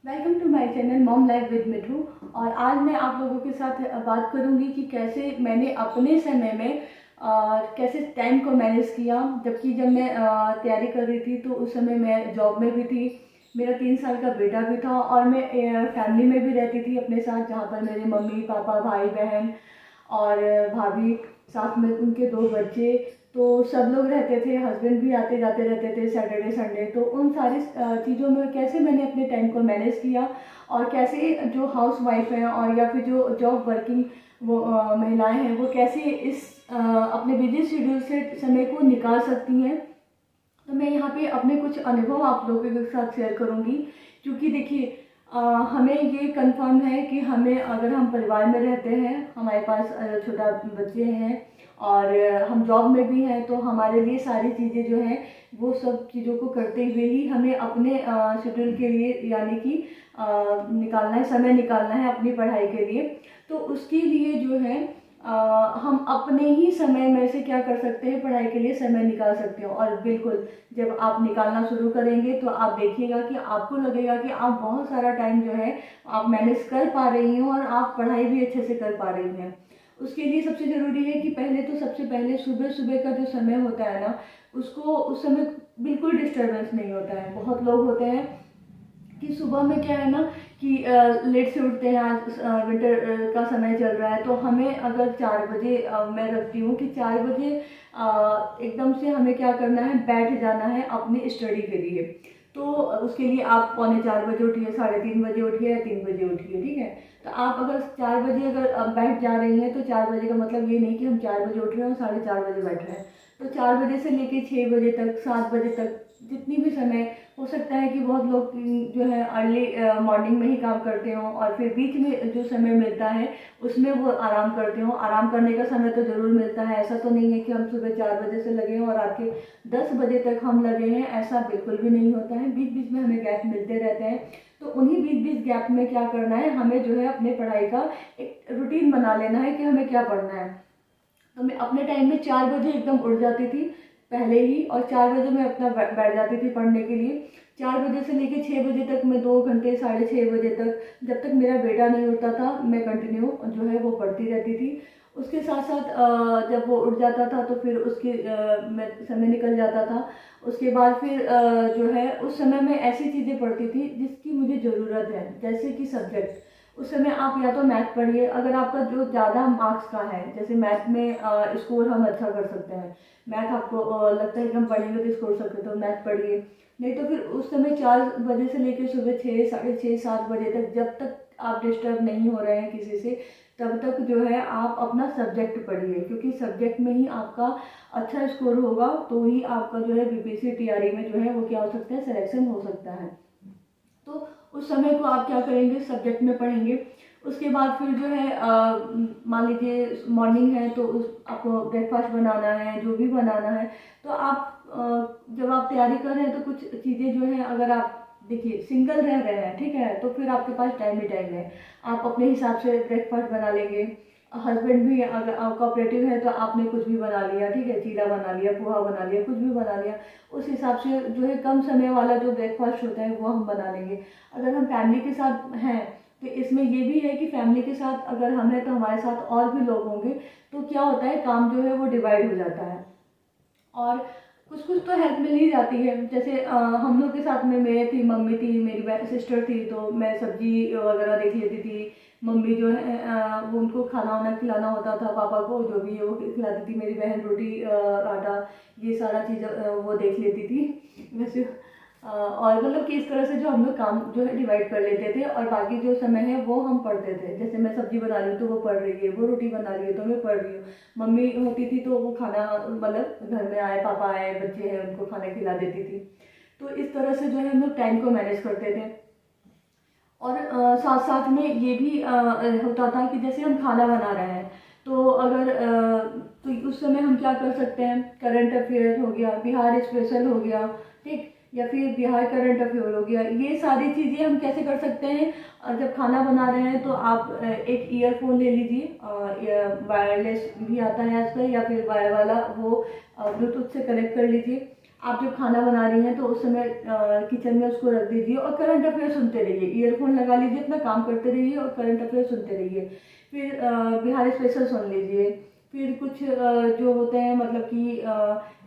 Welcome to my channel mom life with Mithu. और आज मैं आप लोगों के साथ बात करूंगी कि कैसे मैंने अपने समय में कैसे टाइम को मैनेज किया। जबकि जब मैं तैयारी कर रही थी तो उस समय मैं जॉब में भी थी, मेरा 3 साल का बेटा भी था और मैं फैमिली में भी रहती थी अपने साथ, जहाँ पर मेरे मम्मी पापा भाई बहन और भाभी, साथ में उनके 2 बच्चे। तो सब लोग रहते थे, हस्बैंड भी आते जाते रहते थे सैटरडे संडे। तो उन सारी चीज़ों में कैसे मैंने अपने टाइम को मैनेज किया और कैसे जो हाउस वाइफ हैं और या फिर जो जॉब वर्किंग वो महिलाएं हैं वो कैसे इस अपने बिजी शेड्यूल से समय को निकाल सकती हैं। तो मैं यहाँ पे अपने कुछ अनुभव आप लोगों के साथ शेयर करूँगी। क्योंकि देखिए, हमें ये कंफर्म है कि हमें, अगर हम परिवार में रहते हैं, हमारे पास छोटा बच्चे हैं और हम जॉब में भी हैं, तो हमारे लिए सारी चीज़ें जो हैं वो सब चीज़ों को करते हुए ही हमें अपने शेड्यूल के लिए, यानी कि निकालना है, समय निकालना है अपनी पढ़ाई के लिए। तो उसके लिए जो है हम अपने ही समय में से क्या कर सकते हैं, पढ़ाई के लिए समय निकाल सकते हो। और बिल्कुल, जब आप निकालना शुरू करेंगे तो आप देखिएगा कि आपको लगेगा कि आप बहुत सारा टाइम जो है आप मैनेज कर पा रही हैं और आप पढ़ाई भी अच्छे से कर पा रही हैं। उसके लिए सबसे ज़रूरी है कि सबसे पहले सुबह सुबह का जो समय होता है ना, उसको उस समय बिल्कुल डिस्टर्बेंस नहीं होता है। बहुत लोग होते हैं कि सुबह में क्या है ना कि लेट से उठते हैं। आज विंटर का समय चल रहा है, तो हमें अगर 4 बजे, मैं रखती हूँ कि 4 बजे एकदम से हमें क्या करना है, बैठ जाना है अपनी स्टडी के लिए। तो उसके लिए आप पौने 4 बजे उठिए, 3:30 बजे उठिए या 3 बजे उठिए, ठीक है। तो आप अगर 4 बजे अगर बैठ जा रही हैं, तो 4 बजे का मतलब ये नहीं कि हम 4 बजे उठ रहे हैं और 4:30 बजे बैठ रहे हैं। तो 4 बजे से लेके 6 बजे तक, 7 बजे तक, जितनी भी समय हो सकता है कि बहुत लोग जो है अर्ली मॉर्निंग में ही काम करते हों और फिर बीच में जो समय मिलता है उसमें वो आराम करते हों। आराम करने का समय तो ज़रूर मिलता है, ऐसा तो नहीं है कि हम सुबह 4 बजे से लगे हैं और रात के 10 बजे तक हम लगे हैं, ऐसा बिल्कुल भी नहीं होता है। बीच बीच में हमें गैप मिलते रहते हैं। तो उन्हीं बीच बीच गैप में क्या करना है, हमें जो है अपने पढ़ाई का एक रूटीन बना लेना है कि हमें क्या पढ़ना है। तो मैं अपने टाइम में 4 बजे एकदम उठ जाती थी पहले ही, और 4 बजे मैं अपना बैठ जाती थी पढ़ने के लिए। 4 बजे से लेकर 6 बजे तक मैं 2 घंटे, 6:30 बजे तक, जब तक मेरा बेटा नहीं उठता था, मैं कंटिन्यू जो है वो पढ़ती रहती थी। उसके साथ साथ जब वो उठ जाता था तो फिर उसके समय निकल जाता था। उसके बाद फिर जो है उस समय में ऐसी चीज़ें पढ़ती थी जिसकी मुझे ज़रूरत है, जैसे कि सब्जेक्ट। उस समय आप या तो मैथ पढ़िए, अगर आपका जो ज़्यादा मार्क्स का है, जैसे मैथ में स्कोर हम अच्छा कर सकते हैं, मैथ आपको लगता है कि हम पढ़ेंगे तो स्कोर सकते, तो मैथ पढ़िए। नहीं तो फिर उस समय 4 बजे से लेकर सुबह 6, 6:30, 7 बजे तक, जब तक आप डिस्टर्ब नहीं हो रहे हैं किसी से, तब तक जो है आप अपना सब्जेक्ट पढ़िए। क्योंकि सब्जेक्ट में ही आपका अच्छा स्कोर होगा, तो ही आपका जो है बीपीएससी टीआरई में जो है वो क्या हो सकता है, सिलेक्शन हो सकता है। तो उस समय को आप क्या करेंगे, सब्जेक्ट में पढ़ेंगे। उसके बाद फिर जो है मान लीजिए मॉर्निंग है तो उस आपको ब्रेकफास्ट बनाना है, जो भी बनाना है। तो आप जब आप तैयारी कर रहे हैं तो कुछ चीज़ें जो है, अगर आप देखिए सिंगल रह रहे हैं, ठीक है, तो फिर आपके पास टाइम ही टाइम है, आप अपने हिसाब से ब्रेकफास्ट बना लेंगे। हस्बैंड भी अगर कोऑपरेटिव है तो आपने कुछ भी बना लिया, ठीक है, चीला बना लिया, पोहा बना लिया, कुछ भी बना लिया। उस हिसाब से जो है कम समय वाला जो ब्रेकफास्ट होता है वो हम बना लेंगे। अगर हम फैमिली के साथ हैं तो इसमें ये भी है कि फैमिली के साथ अगर हम हैं तो हमारे साथ और भी लोग होंगे, तो क्या होता है, काम जो है वो डिवाइड हो जाता है और कुछ कुछ तो हेल्प मिल ही जाती है। जैसे हम लोग के साथ में मैं थी, मम्मी थी, मेरी सिस्टर थी, तो मैं सब्जी वगैरह देख लेती थी। मम्मी जो है वो उनको खाना वाना खिलाना होता था, पापा को जो भी है वो खिलाती थी। मेरी बहन रोटी आटा ये सारा चीज़ वो देख लेती थी वैसे। और मतलब कि इस तरह से जो हम लोग काम जो है डिवाइड कर लेते थे और बाकी जो समय है वो हम पढ़ते थे। जैसे मैं सब्जी बना रही हूँ तो वो पढ़ रही है, वो रोटी बना रही है तो मैं पढ़ रही हूँ। मम्मी होती थी तो वो खाना, मतलब घर में आए पापा आए बच्चे हैं उनको खाना खिला देती थी। तो इस तरह से जो है हम लोग टाइम को मैनेज करते थे। और साथ साथ में ये भी होता था कि जैसे हम खाना बना रहे हैं तो अगर तो उस समय हम क्या कर सकते हैं, करंट अफेयर हो गया, बिहार स्पेशल हो गया, ठीक, या फिर बिहार करंट अफेयर हो गया, ये सारी चीज़ें हम कैसे कर सकते हैं। जब खाना बना रहे हैं तो आप एक ईयरफोन ले लीजिए, वायरलेस भी आता है आजकल, या फिर वायर वाला वो ब्लूटूथ से कनेक्ट कर लीजिए। आप जब खाना बना रही हैं तो उस समय किचन में उसको रख दीजिए और करंट अफेयर सुनते रहिए। ईयरफोन लगा लीजिए, अपना काम करते रहिए और करंट अफेयर सुनते रहिए। फिर बिहारी स्पेशल सुन लीजिए। फिर कुछ जो होते हैं मतलब कि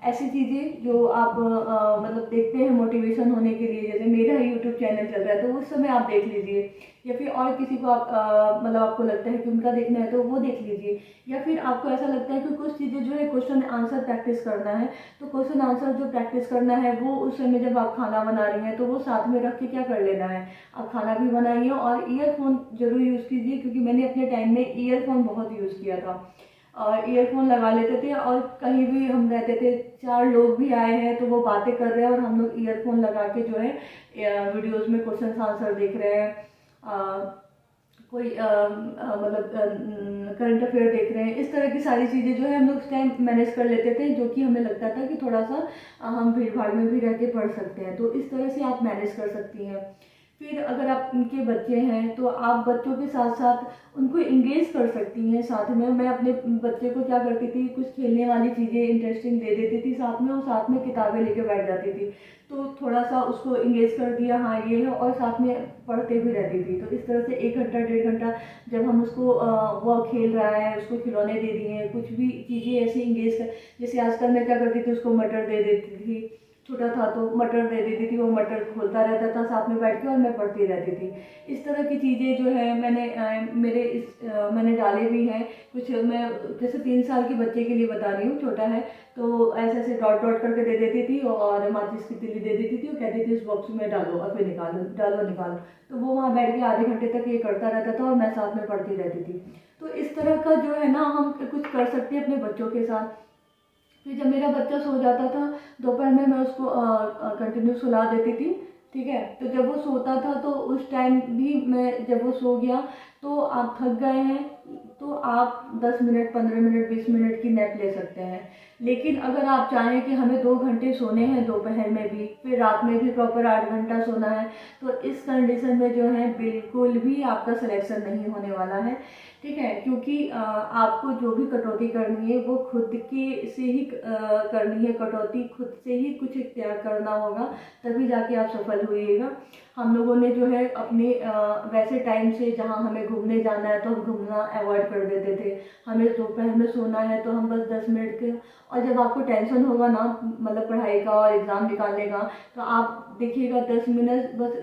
ऐसी चीज़ें जो आप मतलब देखते हैं मोटिवेशन होने के लिए, जैसे मेरा यूट्यूब चैनल चल रहा है तो उस समय आप देख लीजिए, या फिर और किसी को आप मतलब आपको लगता है कि उनका देखना है तो वो देख लीजिए। या फिर आपको ऐसा लगता है कि कुछ चीज़ें जो है क्वेश्चन आंसर प्रैक्टिस करना है, तो क्वेश्चन आंसर जो प्रैक्टिस करना है वो उस समय जब आप खाना बना रही हैं तो वो साथ में रख के क्या कर लेना है, आप खाना भी बनाइए और ईयरफोन जरूर यूज़ कीजिए, क्योंकि मैंने अपने टाइम में ईयरफोन बहुत यूज़ किया था। और ईयरफोन लगा लेते थे और कहीं भी हम रहते थे, 4 लोग भी आए हैं तो वो बातें कर रहे हैं और हम लोग ईयरफोन लगा के जो है वीडियोस में क्वेश्चन आंसर देख रहे हैं, कोई मतलब करंट अफेयर देख रहे हैं। इस तरह की सारी चीज़ें जो है हम लोग उस टाइम मैनेज कर लेते थे, जो कि हमें लगता था कि थोड़ा सा हम भीड़ भाड़ में भी रह के पढ़ सकते हैं, तो इस तरह से आप मैनेज कर सकती हैं। फिर अगर आप उनके बच्चे हैं तो आप बच्चों के साथ साथ उनको इंगेज कर सकती हैं साथ में। मैं अपने बच्चे को क्या करती थी, कुछ खेलने वाली चीज़ें इंटरेस्टिंग दे देती थी साथ में, और साथ में किताबें लेके बैठ जाती थी, तो थोड़ा सा उसको इंगेज कर दिया, हाँ ये है, और साथ में पढ़ते भी रहती थी। तो इस तरह से 1 घंटा 1.5 घंटा जब हम उसको वो खेल रहा है, उसको खिलौने दे दिए हैं, कुछ भी चीज़ें ऐसी इंगेज कर, जैसे आजकल मैं क्या करती थी, उसको मटर दे देती थी, छोटा था तो मटर दे देती थी, वो मटर खोलता रहता था साथ में बैठ के और मैं पढ़ती रहती थी। इस तरह की चीज़ें जो है मैंने मैंने डाले भी हैं कुछ। मैं जैसे 3 साल के बच्चे के लिए बता रही हूँ, छोटा है, तो ऐसे ऐसे डॉट डॉट करके दे देती थी और माचिस की तीली दे देती थी और कहती थी इस बॉक्स में डालो और फिर निकालो, डालो निकालो, तो वो वहाँ बैठ के आधे घंटे तक ये करता रहता था और मैं साथ में पढ़ती रहती थी। तो इस तरह का जो है ना हम कुछ कर सकते हैं अपने बच्चों के साथ। फिर जब मेरा बच्चा सो जाता था दोपहर में, मैं उसको कंटिन्यू सुला देती थी, ठीक है। तो जब वो सोता था तो उस टाइम भी मैं, जब वो सो गया तो आप थक गए हैं तो आप 10 मिनट 15 मिनट 20 मिनट की नैप ले सकते हैं। लेकिन अगर आप चाहें कि हमें 2 घंटे सोने हैं दोपहर में भी, फिर रात में भी प्रॉपर 8 घंटा सोना है, तो इस कंडीशन में जो है बिल्कुल भी आपका सिलेक्शन नहीं होने वाला है, ठीक है। क्योंकि आपको जो भी कटौती करनी है वो खुद के से ही करनी है, कटौती खुद से ही कुछ त्याग करना होगा, तभी जाके आप सफल होइएगा। हम लोगों ने जो है अपने वैसे टाइम से, जहाँ हमें घूमने जाना है तो हम घूमना अवॉइड कर देते थे, हमें दोपहर में सोना है तो हम बस 10 मिनट के, और जब आपको टेंशन होगा ना मतलब पढ़ाई का और एग्ज़ाम निकालने का, तो आप देखिएगा 10 मिनट बस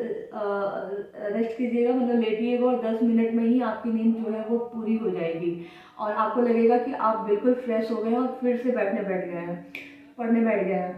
रेस्ट कीजिएगा, मतलब लेटिएगा और 10 मिनट में ही आपकी नींद जो है वो पूरी हो जाएगी और आपको लगेगा कि आप बिल्कुल फ्रेश हो गए हैं और फिर से बैठ गए हैं, पढ़ने बैठ गए हैं।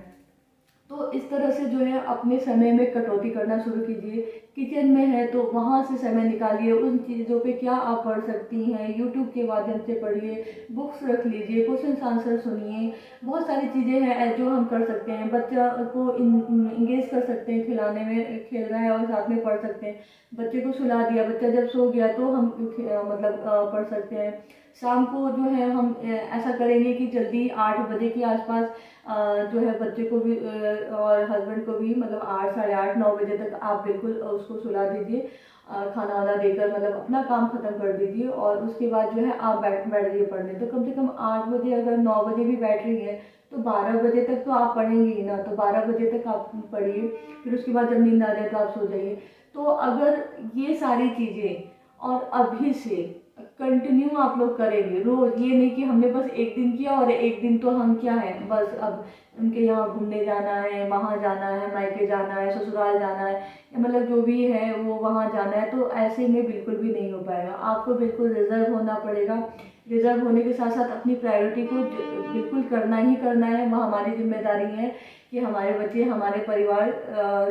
तो इस तरह से जो है अपने समय में कटौती करना शुरू कीजिए। किचन में है तो वहाँ से समय निकालिए, उन चीज़ों पे क्या आप पढ़ सकती हैं, यूट्यूब के माध्यम से पढ़िए, बुक्स रख लीजिए, क्वेश्चन आंसर सुनिए, बहुत सारी चीज़ें हैं जो हम कर सकते हैं। बच्चा को इंगेज कर सकते हैं, खिलाने में, खेल रहा है और साथ में पढ़ सकते हैं। बच्चे को सुला दिया, बच्चा जब सो गया तो हम मतलब पढ़ सकते हैं। शाम को जो है हम ऐसा करेंगे कि जल्दी 8 बजे के आसपास जो है बच्चे को भी और हस्बैंड को भी, मतलब 8 साढ़े 8 9 बजे तक आप बिल्कुल उसको सुला दीजिए, खाना वाना देकर मतलब अपना काम खत्म कर दीजिए और उसके बाद जो है आप बैठ जाइए पढ़ने। तो कम से कम 8 बजे, अगर 9 बजे भी बैठ रही हैं तो 12 बजे तक तो आप पढ़ेंगे ही ना, तो 12 बजे तक आप पढ़िए, फिर उसके बाद जब नींद आ जाए तो आप सो जाइए। तो अगर ये सारी चीज़ें और अभी से कंटिन्यू आप लोग करेंगे रोज, ये नहीं कि हमने बस एक दिन किया और एक दिन तो हम क्या है बस अब उनके यहाँ घूमने जाना है, वहाँ जाना है, मायके जाना है, ससुराल जाना है, या मतलब जो भी है वो वहाँ जाना है, तो ऐसे में बिल्कुल भी नहीं हो पाएगा। आपको बिल्कुल रिजर्व होना पड़ेगा। रिजर्व होने के साथ साथ अपनी प्रायोरिटी को बिल्कुल करना ही करना है। वह हमारी जिम्मेदारी है कि हमारे बच्चे, हमारे परिवार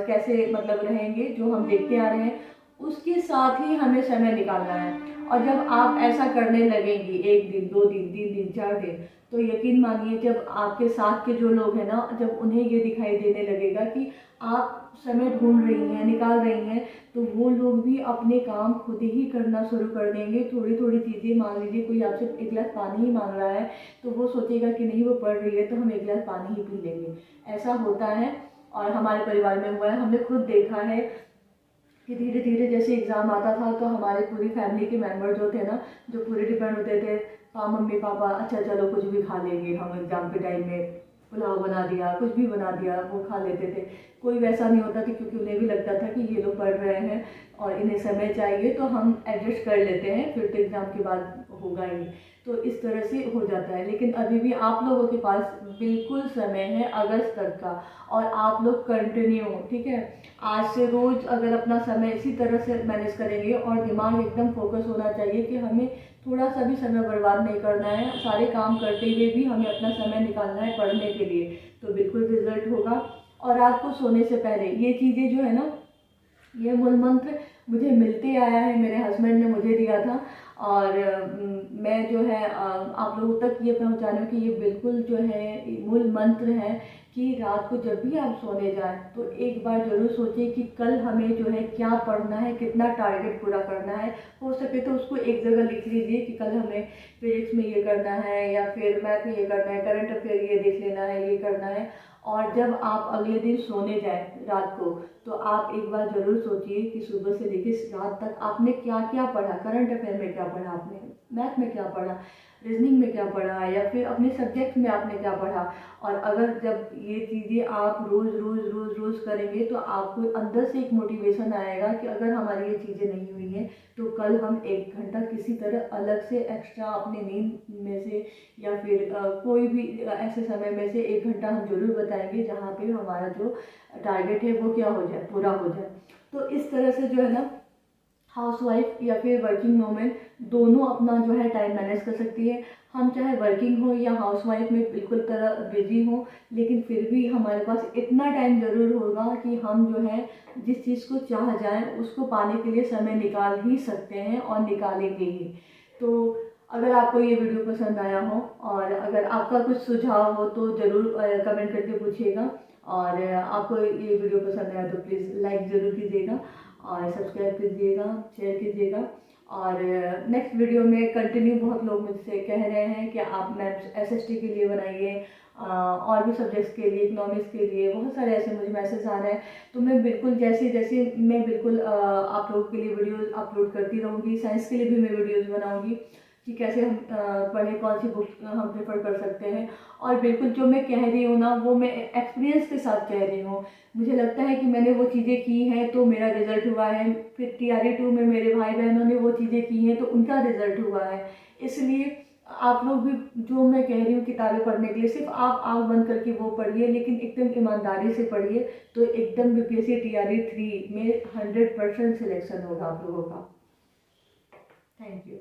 कैसे मतलब रहेंगे, जो हम देखते आ रहे हैं उसके साथ ही हमें समय निकालना है। और जब आप ऐसा करने लगेंगी 1 दिन 2 दिन 3 दिन 4 दिन, तो यकीन मानिए जब आपके साथ के जो लोग हैं ना, जब उन्हें ये दिखाई देने लगेगा कि आप समय ढूंढ रही हैं, निकाल रही हैं, तो वो लोग भी अपने काम खुद ही करना शुरू कर देंगे। थोड़ी थोड़ी चीज़ें, मान लीजिए कोई आपसे 1 गिलास पानी ही मांग रहा है तो वो सोचेगा कि नहीं वो पढ़ रही है तो हम 1 गिलास पानी ही पी लेंगे। ऐसा होता है और हमारे परिवार में हुआ है, हमने खुद देखा है कि धीरे धीरे जैसे एग्ज़ाम आता था तो हमारे पूरी फैमिली के मेंबर जो थे ना, जो पूरे डिपेंड होते थे, हाँ मम्मी पापा, अच्छा चलो कुछ भी खा लेंगे हम एग्ज़ाम के टाइम में, पुलाव बना दिया, कुछ भी बना दिया, वो खा लेते थे। कोई वैसा नहीं होता था, क्योंकि उन्हें भी लगता था कि ये लोग पढ़ रहे हैं और इन्हें समय चाहिए, तो हम एडजस्ट कर लेते हैं, फिर तो एग्ज़ाम के बाद होगा ही। तो इस तरह से हो जाता है। लेकिन अभी भी आप लोगों के पास बिल्कुल समय है अगस्त तक का, और आप लोग कंटिन्यू, ठीक है, आज से रोज़ अगर अपना समय इसी तरह से मैनेज करेंगे, और दिमाग एकदम फोकस होना चाहिए कि हमें थोड़ा सा भी समय बर्बाद नहीं करना है, सारे काम करते हुए भी हमें अपना समय निकालना है पढ़ने के लिए, तो बिल्कुल रिजल्ट होगा। और रात को सोने से पहले ये चीज़ें जो है ना, ये मूल मंत्र मुझे मिलते आया है, मेरे हस्बैंड ने मुझे दिया था, और मैं जो है आप लोगों तक ये पहुंचा रही हूँ कि ये बिल्कुल जो है मूल मंत्र है कि रात को जब भी आप सोने जाएं तो एक बार ज़रूर सोचिए कि कल हमें जो है क्या पढ़ना है, कितना टारगेट पूरा करना है। हो सके तो उसको एक जगह लिख लीजिए कि कल हमें फिजिक्स में ये करना है, या फिर मैथ में ये करना है, करंट अफेयर ये देख लेना है, ये करना है। और जब आप अगले दिन सोने जाएं रात को, तो आप एक बार ज़रूर सोचिए कि सुबह से लेकर रात तक आपने क्या क्या पढ़ा, करंट अफेयर में क्या पढ़ा आपने, मैथ में क्या पढ़ा, रीजनिंग में क्या पढ़ा, या फिर अपने सब्जेक्ट में आपने क्या पढ़ा। और अगर जब ये चीज़ें आप रोज़ रोज़ रोज़ रोज़ करेंगे तो आपको अंदर से एक मोटिवेशन आएगा कि अगर हमारी ये चीज़ें नहीं हुई हैं तो कल हम 1 घंटा किसी तरह अलग से एक्स्ट्रा अपने नींद में से, या फिर कोई भी ऐसे समय में से 1 घंटा हम जरूर बताएंगे जहाँ पे हमारा जो टारगेट है वो क्या हो जाए, पूरा हो जाए। तो इस तरह से जो है ना, हाउसवाइफ या फिर वर्किंग वूमेन दोनों अपना जो है टाइम मैनेज कर सकती है। हम चाहे वर्किंग हो या हाउसवाइफ में बिल्कुल तरह बिजी हो, लेकिन फिर भी हमारे पास इतना टाइम ज़रूर होगा कि हम जो है जिस चीज़ को चाह जाएं उसको पाने के लिए समय निकाल ही सकते हैं, और निकालेंगे ही। तो अगर आपको ये वीडियो पसंद आया हो, और अगर आपका कुछ सुझाव हो तो ज़रूर कमेंट करके पूछिएगा। और आपको ये वीडियो पसंद आया तो प्लीज़ लाइक ज़रूर कीजिएगा, और सब्सक्राइब कीजिएगा, शेयर कीजिएगा। और नेक्स्ट वीडियो में कंटिन्यू बहुत लोग मुझसे कह रहे हैं कि आप मैम एसएसटी के लिए बनाइए, और भी सब्जेक्ट्स के लिए, इकोनॉमिक्स के लिए, बहुत सारे ऐसे मुझे मैसेज आ रहे हैं। तो मैं बिल्कुल जैसे जैसे मैं बिल्कुल आप लोगों के लिए वीडियोस अपलोड करती रहूँगी। साइंस के लिए भी मैं वीडियोस बनाऊँगी कि कैसे हम पढ़ें, कौन सी बुक हम प्रेफर कर सकते हैं। और बिल्कुल जो मैं कह रही हूँ ना वो मैं एक्सपीरियंस के साथ कह रही हूँ। मुझे लगता है कि मैंने वो चीज़ें की हैं तो मेरा रिजल्ट हुआ है, फिर TRE 2 में मेरे भाई बहनों ने वो चीज़ें की हैं तो उनका रिजल्ट हुआ है। इसलिए आप लोग भी जो मैं कह रही हूँ किताबें पढ़ने के लिए, सिर्फ आप आँख बंद करके वो पढ़िए, लेकिन एकदम ईमानदारी से पढ़िए, तो एकदम BPSC TRE 3 में 100% सिलेक्शन होगा आप लोगों का। Thank you.